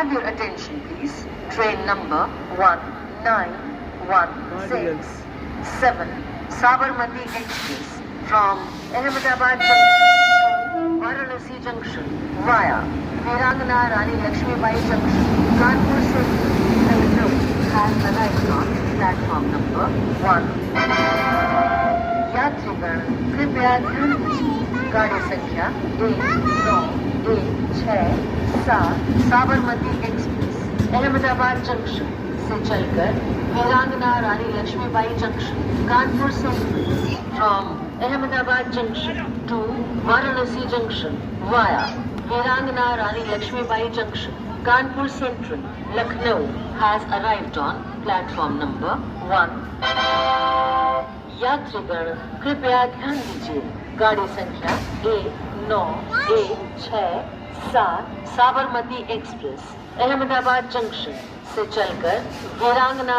have your attention please? Train number 1916 Sabarmati Express from Ahmedabad Junction to Varanasi Junction via Virangana Rani Lakshmibai Junction, Kanpur Central, Lucknow has arrived on platform number 1. यात्रीगण कृपया ध्यान दीजिए, गाड़ी संख्या 1917 Sabarmati express Ahmedabad junction से चलकर Virangana Rani Lakshmibai junction, Kanpur central, from Ahmedabad junction to Varanasi junction via Virangana Rani Lakshmibai junction, Kanpur central, Lucknow has arrived on platform number 1. यात्रीगण कृपया ध्यान दीजिए, गाड़ी संख्या 1917 साबरमती एक्सप्रेस अहमदाबाद जंक्शन से चलकर वीरांगना